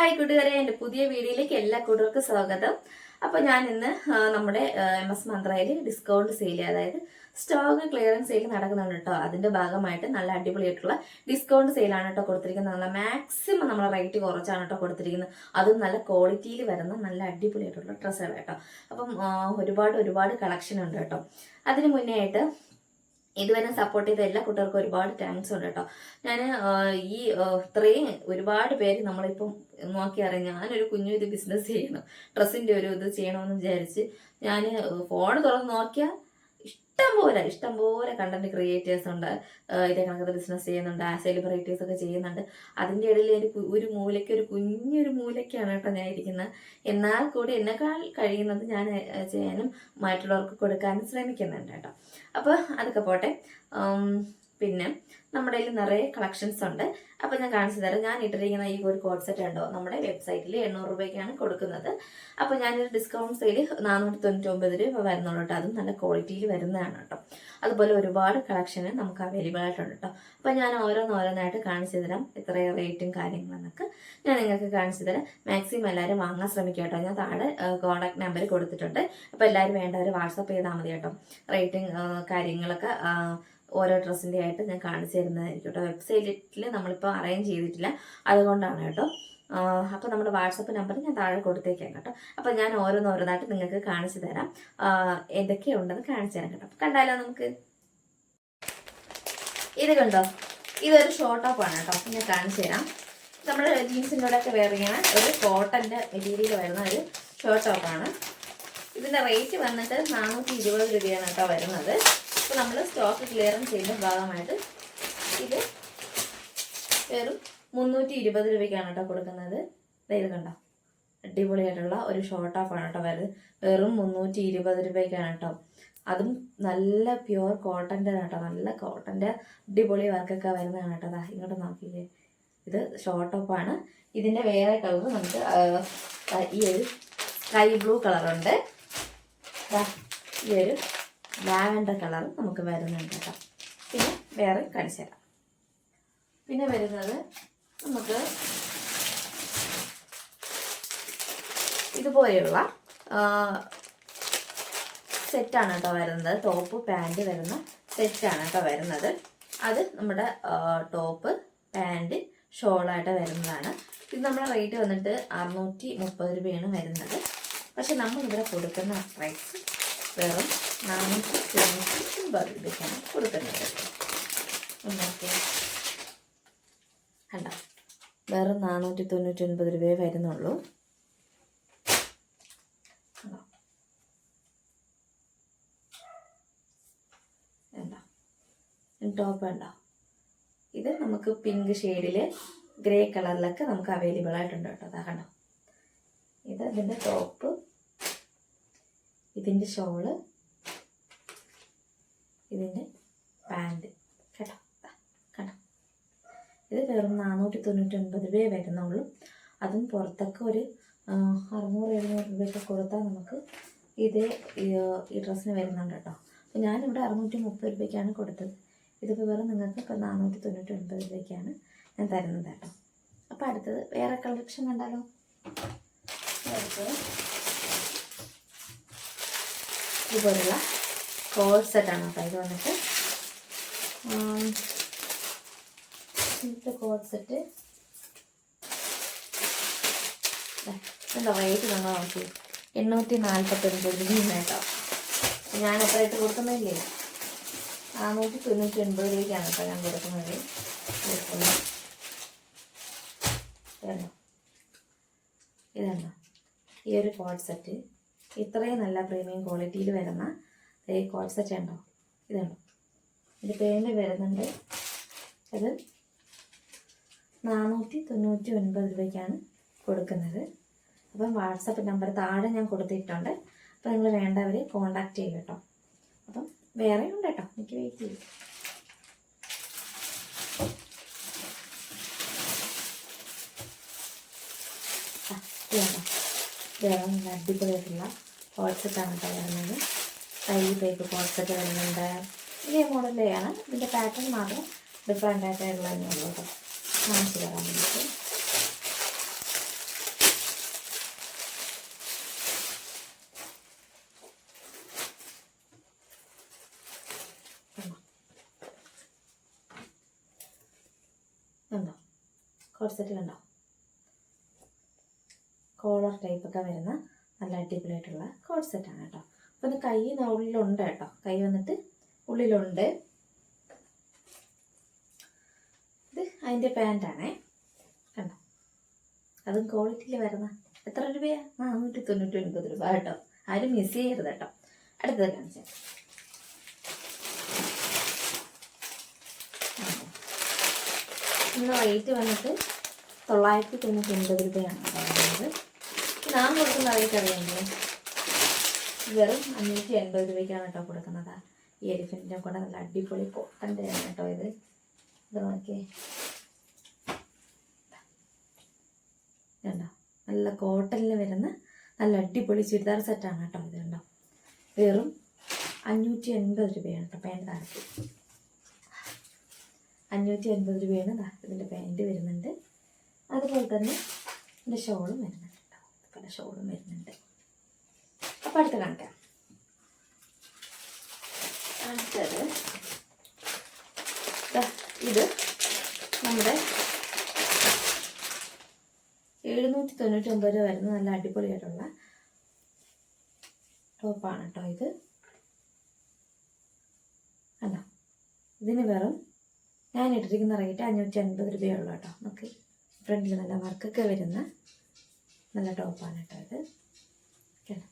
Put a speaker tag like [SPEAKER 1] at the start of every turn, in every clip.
[SPEAKER 1] Hi കൂട്ടുകാരെ, എൻ്റെ പുതിയ വീഡിയോയിലേക്ക് എല്ലാ കൂട്ടുകാർക്കും സ്വാഗതം. അപ്പോൾ ഞാൻ ഇന്ന് നമ്മുടെ MS മന്ത്രയിൽ ഡിസ്കൗണ്ട് സെയിൽ, അതായത് സ്റ്റോക്ക് ക്ലിയറൻസ് സെയിൽ നടക്കുന്നുണ്ട് കേട്ടോ. അതിന്റെ ഭാഗമായിട്ട് നല്ല അടിപൊളിയായിട്ടുള്ള ഡിസ്കൗണ്ട് സെയിലാണ് കേട്ടോ കൊടുത്തിരിക്കുന്നത്. മാക്സിമം നമ്മൾ റേറ്റ് കുറച്ചാണ് കേട്ടോ കൊടുത്തിരിക്കുന്നത്. അതും നല്ല ക്വാളിറ്റിയിൽ വരുന്ന നല്ല അടിപൊളിയായിട്ടുള്ള ഡ്രസ്സുകൾ കേട്ടോ. അപ്പം ഒരുപാട് കളക്ഷൻ ഉണ്ട് കേട്ടോ. അതിന് മുന്നേ ആയിട്ട് ഇതുവരെ സപ്പോർട്ട് ചെയ്ത എല്ലാ കുട്ടികൾക്കും ഒരുപാട് താങ്ക്സ് ഉണ്ട് കേട്ടോ. ഞാൻ ഇത്രയും ഒരുപാട് പേര് നമ്മളിപ്പം നോക്കി അറിയാം. ഞാനൊരു ഇത് ബിസിനസ് ചെയ്യണം, ഡ്രസ്സിൻ്റെ ഒരു ഇത് ചെയ്യണമെന്ന് വിചാരിച്ച് ഞാൻ ഫോൺ തുറന്ന് നോക്കിയാൽ ഇഷ്ടംപോലെ കണ്ടന്റ് ക്രിയേറ്റേഴ്സ് ഉണ്ട്. ഇതേ കണക്കത്തെ ബിസിനസ് ചെയ്യുന്നുണ്ട്, സെലിബ്രിറ്റീസ് ഒക്കെ ചെയ്യുന്നുണ്ട്. അതിൻ്റെ ഇടയിൽ ഒരു കുഞ്ഞൊരു മൂലയ്ക്കാണ് കേട്ടോ ഞാൻ ഇരിക്കുന്നത്. എന്നാൽ കൂടി എന്നെക്കാൾ കഴിയുന്നത് ഞാൻ ചെയ്യാനും മറ്റുള്ളവർക്ക് കൊടുക്കാനും ശ്രമിക്കുന്നുണ്ട് കേട്ടോ. അപ്പോൾ അതൊക്കെ പോട്ടെ. പിന്നെ നമ്മുടെ കയ്യിൽ നിറയെ കളക്ഷൻസ് ഉണ്ട്. അപ്പോൾ ഞാൻ കാണിച്ചു തരാം. ഞാൻ ഇട്ടിരിക്കുന്ന ഈ ഒരു കോഡ് സെറ്റ് ഉണ്ടോ, നമ്മുടെ വെബ്സൈറ്റിൽ 800 രൂപയ്ക്കാണ് കൊടുക്കുന്നത്. അപ്പോൾ ഞാനൊരു ഡിസ്കൗണ്ട് സെയിൽ 499 രൂപ വരുന്നുള്ളൂ കേട്ടോ. അതും നല്ല ക്വാളിറ്റിയിൽ വരുന്നതാണ് കേട്ടോ. അതുപോലെ ഒരുപാട് കളക്ഷന് നമുക്ക് അവൈലബിൾ ആയിട്ടുണ്ട് കേട്ടോ. അപ്പോൾ ഞാൻ ഓരോന്നായിട്ട് കാണിച്ചു തരാം. എത്ര റേറ്റും കാര്യങ്ങളെന്നൊക്കെ ഞാൻ നിങ്ങൾക്ക് കാണിച്ചു തരാം. മാക്സിമം എല്ലാവരും വാങ്ങാൻ ശ്രമിക്കുക കേട്ടോ. ഞാൻ താഴെ കോൺടാക്ട് നമ്പർ കൊടുത്തിട്ടുണ്ട്. അപ്പോൾ എല്ലാവരും വേണ്ടവർ വാട്സപ്പ് ചെയ്താൽ മതി കേട്ടോ. റേറ്റും കാര്യങ്ങളൊക്കെ ഓരോ ഡ്രസ്സിൻ്റെ ആയിട്ട് ഞാൻ കാണിച്ചു തരുന്നതായിരിക്കും കേട്ടോ. വെബ്സൈറ്റിൽ നമ്മളിപ്പോൾ അറേഞ്ച് ചെയ്തിട്ടില്ല, അതുകൊണ്ടാണ് കേട്ടോ. അപ്പോൾ നമ്മുടെ വാട്സപ്പ് നമ്പർ ഞാൻ താഴെ കൊടുത്തേക്കാം കേട്ടോ. അപ്പോൾ ഞാൻ ഓരോന്നായിട്ട് നിങ്ങൾക്ക് കാണിച്ചു തരാം, എന്തൊക്കെയുണ്ടെന്ന് കാണിച്ചു തരാം കേട്ടോ. അപ്പോൾ കണ്ടാലോ നമുക്ക്. ഇത് കണ്ടോ, ഇതൊരു ഷോർട്ട് ടോപ്പാണ് കേട്ടോ. ഞാൻ കാണിച്ചു തരാം. നമ്മുടെ ജീൻസിൻ്റെ കൂടെയൊക്കെ വെയർ ചെയ്യണ ഒരു കോട്ടൻ്റെ മെറ്റീരിയൽ വരുന്ന ഒരു ഷോർട്ട് ടോപ്പാണ്. ഇതിൻ്റെ റേറ്റ് വന്നിട്ട് 420 രൂപയാണ് കേട്ടോ വരുന്നത്. അപ്പോൾ നമ്മൾ സ്റ്റോക്ക് ക്ലിയറൻസ് ചെയ്യുന്ന ഭാഗമായിട്ട് ഇത് വെറും 320 രൂപയ്ക്കാണ് കേട്ടോ കൊടുക്കുന്നത്. ഇത് കണ്ടോ, അടിപൊളിയായിട്ടുള്ള ഒരു ഷോർട്ട് ടോപ്പാണ് കേട്ടോ വരുന്നത്. വെറും 320 രൂപയ്ക്കാണ് കേട്ടോ. അതും നല്ല പ്യുവർ കോട്ടൻ്റെ കേട്ടോ. നല്ല കോട്ടൻ്റെ അടിപൊളി വർക്കൊക്കെ വരുന്നതാണ് കേട്ടോ. അതാ ഇങ്ങോട്ട് നോക്കിയില്ലേ, ഇത് ഷോർട്ട് ടോപ്പാണ്. ഇതിൻ്റെ വേറെ കളർ നമുക്ക് ഈ ഒരു സ്കൈ ബ്ലൂ കളറുണ്ട്, ഈ ഒരു ലാവൻഡർ കളർ നമുക്ക് വരുന്നുണ്ട് കേട്ടോ. പിന്നെ വേറെ കാണിച്ചു തരാം. പിന്നെ വരുന്നത് നമുക്ക് ഇതുപോലെയുള്ള സെറ്റാണ് കേട്ടോ വരുന്നത്. ടോപ്പ് പാൻറ് വരുന്ന സെറ്റാണ് കേട്ടോ വരുന്നത്. അത് നമ്മുടെ ടോപ്പ് പാൻറ് ഷോളായിട്ട് വരുന്നതാണ്. ഇത് നമ്മുടെ റേറ്റ് വന്നിട്ട് 630 രൂപയാണ് വരുന്നത്. പക്ഷെ നമ്മളിവിടെ കൊടുക്കുന്ന പ്രൈസ് വെറും 499 രൂപയ്ക്കാണ് കൊടുക്കുന്നത്. കണ്ടോ, വെറും 499 രൂപയെ വരുന്നുള്ളൂ. എന്താ ടോപ്പ് ഉണ്ടോ, ഇത് നമുക്ക് പിങ്ക് ഷെയ്ഡിൽ ഗ്രേ കളറിലൊക്കെ നമുക്ക് അവൈലബിൾ ആയിട്ടുണ്ട് കേട്ടോ. അതാ കണ്ടോ, ഇത് ഇതിൻ്റെ ടോപ്പ്, ഇതിൻ്റെ ഷോള്, ഇതിൻ്റെ പാൻറ് കേട്ടോ. കണ്ടോ, ഇത് വെറും 499 രൂപയെ വരുന്നുള്ളൂ. അതും പുറത്തൊക്കെ ഒരു 600-700 രൂപയൊക്കെ കൊടുത്താൽ നമുക്ക് ഈ ഡ്രസ്സിന് വരുന്നുണ്ട് കേട്ടോ. അപ്പോൾ ഞാനിവിടെ 630 രൂപയ്ക്കാണ് കൊടുത്തത്. ഇതിപ്പോൾ വെറും നിങ്ങൾക്ക് ഇപ്പോൾ 499 രൂപയ്ക്കാണ് ഞാൻ തരുന്നത് കേട്ടോ. അപ്പോൾ അടുത്തത് വേറെ കളക്ഷൻ കണ്ടാലോ. അടുത്തത് ഇതുപോലുള്ള കോഡ് സെറ്റാണ് കേട്ടോ. ഇത് വന്നിട്ട് ഇന്നത്തെ കോഡ് സെറ്റ് എന്താ റേറ്റ് നമ്മൾ നോക്കി 849 രൂപയാണ് കേട്ടോ. ഞാൻ എത്ര ഇട്ട് കൊടുക്കുന്നില്ലേ, 499 രൂപയ്ക്കാണ് കേട്ടോ ഞാൻ കൊടുക്കുന്നത്. ഇതുണ്ടോ, ഈ ഒരു കോഡ് സെറ്റ് ഇത്രയും നല്ല പ്രീമിയം ക്വാളിറ്റിയിൽ വരുന്ന ഈ കോഡ് സെറ്റ് ഉണ്ടോ, ഇതുണ്ടോ. ഇത് പേര് വരുന്നുണ്ട്. അത് 499 രൂപയ്ക്കാണ് കൊടുക്കുന്നത്. അപ്പം വാട്സപ്പ് നമ്പർ താഴെ ഞാൻ കൊടുത്തിട്ടുണ്ട്. അപ്പോൾ നിങ്ങൾ വേണ്ടവർ കോണ്ടാക്ട് ചെയ്യും കേട്ടോ. അപ്പം വേറെ ഉണ്ട് കേട്ടോ, എനിക്ക് വെയിറ്റ് ചെയ്യും. വേറെ നല്ല അടിപൊളിയായിട്ടുള്ള കോഡ് സെറ്റാണ് കേട്ടോ വരുന്നത്. കൈ ടൈപ്പ് കോഡ് സെറ്റ് വരുന്നുണ്ട്. ഇതേ മോഡലിലാണ്, ഇതിൻ്റെ പാറ്റേൺ മാത്രം ഡിഫറെൻ്റ് ആയിട്ടുള്ളതന്നെ ഉള്ളൂ കേട്ടോ. കാണിച്ചു തരാൻ വേണ്ടിയിട്ട് കോഡ് സെറ്റ് കണ്ടോ, കോളർ ടൈപ്പൊക്കെ വരുന്ന നല്ല അടിപൊളിയായിട്ടുള്ള കോഡ് സെറ്റാണ് കേട്ടോ. അപ്പോൾ ഇത് കൈ ഉള്ളിലുണ്ട് കേട്ടോ, കൈ വന്നിട്ട് ഉള്ളിലുണ്ട്. ഇത് അതിൻ്റെ പാൻറ്റാണേ കണ്ടോ, അതും ക്വാളിറ്റിയിൽ വരുന്ന. എത്ര രൂപയാണ്? 499 രൂപ കേട്ടോ. ആരും മിസ് ചെയ്യരുത് കേട്ടോ. അടുത്തത് കാണിച്ചാൽ നമ്മുടെ റേറ്റ് വന്നിട്ട് 999 രൂപയാണ് പറയുന്നത്. ഞാൻ കൊടുക്കുന്ന റേറ്റ് അറിയാമെങ്കിൽ വെറും 580 രൂപയ്ക്കാണ് കേട്ടോ കൊടുക്കുന്നത്. ഈ എലിഫൻറ്റിൻ്റെ കൂടെ നല്ല അടിപൊളി കോട്ടൻ്റെ ആണ് കേട്ടോ ഇത് നോക്കിയേ കണ്ടോ, നല്ല കോട്ടണിൽ വരുന്ന നല്ല അടിപൊളി ചുരിദാർ സെറ്റാണ് കേട്ടോ ഇത് കണ്ടോ. വെറും 580 രൂപയാണ് കേട്ടോ പാൻറ്റ് താഴത്ത്. 580 രൂപയാണ് ഇതിൻ്റെ പാൻറ്റ് വരുന്നുണ്ട്. അതുപോലെ തന്നെ ഇതിൻ്റെ ഷോളും വരുന്നുണ്ട് കേട്ടോ. പല ഷോളും വരുന്നുണ്ട്. അപ്പോൾ അടുത്ത കാണിക്കാം. അടുത്തത് ഇത് നമ്മുടെ 799 രൂപ വരുന്ന നല്ല അടിപൊളിയായിട്ടുള്ള ടോപ്പാണ് കേട്ടോ ഇത് അല്ല. ഇതിന് വെറും ഞാൻ ഇട്ടിരിക്കുന്ന റേറ്റ് 550 രൂപയുള്ളൂ കേട്ടോ. നമുക്ക് ഫ്രണ്ടിൽ നല്ല വർക്കൊക്കെ വരുന്ന നല്ല ടോപ്പാണ് കേട്ടോ ഇത് കേട്ടോ.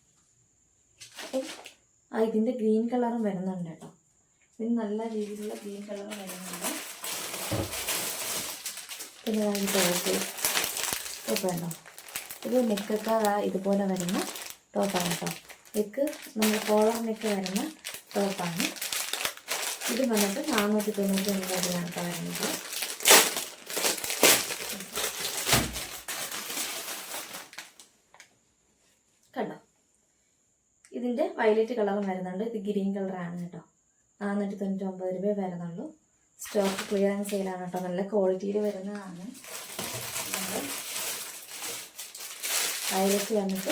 [SPEAKER 1] അപ്പം ഇതിൻ്റെ ഗ്രീൻ കളറും വരുന്നുണ്ട് കേട്ടോ. ഇതിന് നല്ല രീതിയിലുള്ള ഗ്രീൻ കളറും വരുന്നുണ്ട്. പിന്നെ ടോപ്പ് വേണ്ടോ, ഇത് നെക്കൊക്കെ ഇതുപോലെ വരുന്ന ടോപ്പാണ് കേട്ടോ. നെക്ക് നമ്മൾ കോളർ നെക്ക് വരുന്ന ടോപ്പാണ്. ഇത് വന്നിട്ട് 499 രൂപയാണ് കേട്ടോ വരുന്നത്. കണ്ടോ, ഇതിൻ്റെ വയലറ്റ് കളറും വരുന്നുണ്ട്. ഇത് ഗ്രീൻ കളറാണ് കേട്ടോ. 499 രൂപ വരുന്നുള്ളൂ. സ്റ്റോക്ക് ക്ലിയറൻസ് സെയിലാണ് കേട്ടോ. നല്ല ക്വാളിറ്റിയിൽ വരുന്നതാണ്. വയലറ്റ് വന്നിട്ട്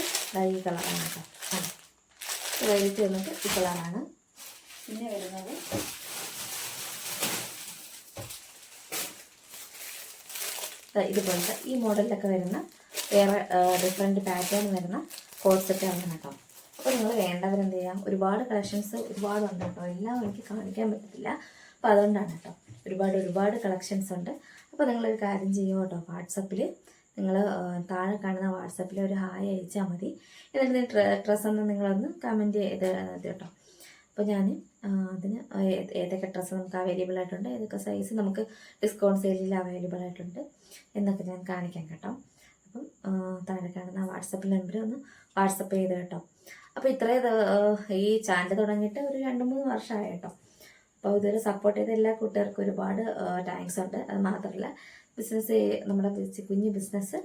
[SPEAKER 1] ഈ കളറാണ് കേട്ടോ. വയലറ്റ് വന്നിട്ട് ഈ കളറാണ്. പിന്നെ വരുന്നത് ഇതുപോലത്തെ ഈ മോഡലിലൊക്കെ വരുന്ന വേറെ ഡിഫറെൻറ്റ് പാറ്റേൺ വരുന്ന കോഡ് സെറ്റാണ് കേട്ടോ. അപ്പോൾ നിങ്ങൾ വേണ്ടവരെന്ത് ചെയ്യാം, ഒരുപാട് കളക്ഷൻസ് ഒരുപാടുണ്ട് കേട്ടോ. എല്ലാം എനിക്ക് കാണിക്കാൻ പറ്റത്തില്ല. അപ്പോൾ അതുകൊണ്ടാണ് കേട്ടോ, ഒരുപാട് കളക്ഷൻസ് ഉണ്ട്. അപ്പോൾ നിങ്ങളൊരു കാര്യം ചെയ്യുമോ കേട്ടോ, വാട്സപ്പിൽ നിങ്ങൾ താഴെ കാണുന്ന വാട്സപ്പിൽ ഒരു ഹായ് അയച്ചാൽ മതി. എന്നിട്ട് ഡ്രസ്സൊന്ന് നിങ്ങളൊന്ന് കമൻറ്റ് ചെയ്ത് കേട്ടോ. അപ്പോൾ ഞാൻ അതിന് ഏതൊക്കെ ഡ്രസ്സ് നമുക്ക് അവൈലബിൾ ആയിട്ടുണ്ട്, ഏതൊക്കെ സൈസ് നമുക്ക് ഡിസ്കൗണ്ട് സെയിലിൽ അവൈലബിൾ ആയിട്ടുണ്ട് എന്നൊക്കെ ഞാൻ കാണിക്കാം കേട്ടോ. അപ്പം താഴെ കാണുന്ന വാട്സപ്പ് നമ്പർ ഒന്ന് വാട്സപ്പ് ചെയ്ത് കേട്ടോ. അപ്പോൾ ഇത്രയും ഈ ചാനൽ തുടങ്ങിയിട്ട് ഒരു 2-3 വർഷമായി കേട്ടോ. അപ്പോൾ ഇതുവരെ സപ്പോർട്ട് ചെയ്ത എല്ലാ കൂട്ടുകാർക്കും ഒരുപാട് താങ്ക്സ് ഉണ്ട്. അത് മാത്രമല്ല ബിസിനസ് നമ്മുടെ കുഞ്ഞു ബിസിനസ്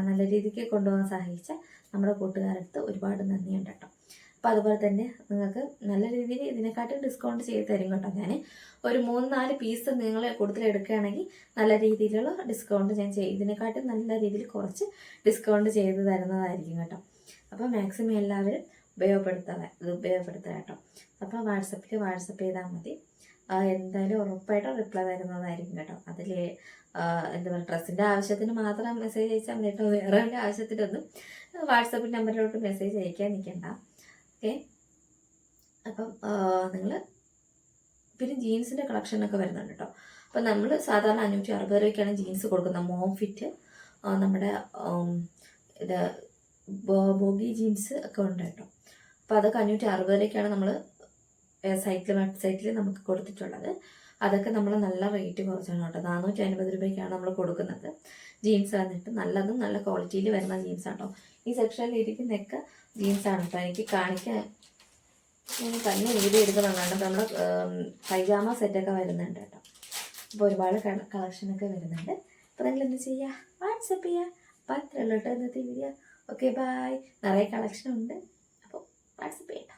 [SPEAKER 1] നല്ല രീതിക്ക് കൊണ്ടുപോകാൻ സഹായിച്ച നമ്മുടെ കൂട്ടുകാരടുത്ത് ഒരുപാട് നന്ദിയുണ്ട് കേട്ടോ. അപ്പോൾ അതുപോലെ തന്നെ നിങ്ങൾക്ക് നല്ല രീതിയിൽ ഇതിനെക്കാട്ടും ഡിസ്കൗണ്ട് ചെയ്ത് തരും കേട്ടോ. ഞാൻ ഒരു 3-4 പീസ് നിങ്ങൾ കൂടുതലെടുക്കുകയാണെങ്കിൽ നല്ല രീതിയിലുള്ള ഡിസ്കൗണ്ട് ഞാൻ ഇതിനെക്കാട്ടും നല്ല രീതിയിൽ കുറച്ച് ഡിസ്കൗണ്ട് ചെയ്ത് തരുന്നതായിരിക്കും കേട്ടോ. അപ്പോൾ മാക്സിമം എല്ലാവരും ഉപയോഗപ്പെടുത്തുക കേട്ടോ. അപ്പോൾ വാട്സപ്പ് ചെയ്താൽ മതി. എന്തായാലും ഉറപ്പായിട്ടും റിപ്ലൈ തരുന്നതായിരിക്കും കേട്ടോ. അതിൽ എന്താ പറയുക, ഡ്രസ്സിൻ്റെ ആവശ്യത്തിന് മാത്രം മെസ്സേജ് അയച്ചാൽ മതി കേട്ടോ. വേറെ ഒരു ആവശ്യത്തിനൊന്നും വാട്സപ്പ് നമ്പറിലോട്ട് മെസ്സേജ് അയക്കാൻ നിൽക്കണ്ട. ഓക്കെ. അപ്പം നിങ്ങൾ പിന്നെ ജീൻസിൻ്റെ കളക്ഷനൊക്കെ വരുന്നുണ്ട് കേട്ടോ. അപ്പം നമ്മൾ സാധാരണ 560 രൂപയ്ക്കാണ് ജീൻസ് കൊടുക്കുന്നത്. മോം ഫിറ്റ് നമ്മുടെ ഇത് ബോഗി ജീൻസ് ഒക്കെ ഉണ്ട് കേട്ടോ. അപ്പോൾ അതൊക്കെ 560 രൂപയ്ക്കാണ് നമ്മൾ വെബ്സൈറ്റിൽ നമുക്ക് കൊടുത്തിട്ടുള്ളത്. അതൊക്കെ നമ്മൾ നല്ല റേറ്റ് കുറച്ചാണ് കേട്ടോ. 450 രൂപയ്ക്കാണ് നമ്മൾ കൊടുക്കുന്നത്. ജീൻസ് വന്നിട്ട് നല്ലതും നല്ല ക്വാളിറ്റിയിൽ വരുന്ന ജീൻസാണ് കേട്ടോ. ഈ സെക്ഷനിൽ ഇരിക്കുന്നതൊക്കെ ജീൻസാണ് കേട്ടോ. എനിക്ക് കാണിക്കാൻ തന്നെ വീഡിയോ എടുക്കുന്നുണ്ട്. നമ്മുടെ പൈജാമ സെറ്റൊക്കെ വരുന്നുണ്ട് കേട്ടോ. അപ്പോൾ ഒരുപാട് കളക്ഷനൊക്കെ വരുന്നുണ്ട്. അപ്പോൾ നിങ്ങൾ എന്ത് ചെയ്യുക, വാട്സപ്പ് ചെയ്യുക. അപ്പോൾ അത്രയുള്ളൂ കേട്ടോ ഇന്നത്തെ വീഡിയോ. Okay, bye. നിറയെ കളക്ഷൻ ഉണ്ട്. അപ്പോൾ വാട്സപ്പ് ചെയ്യാം.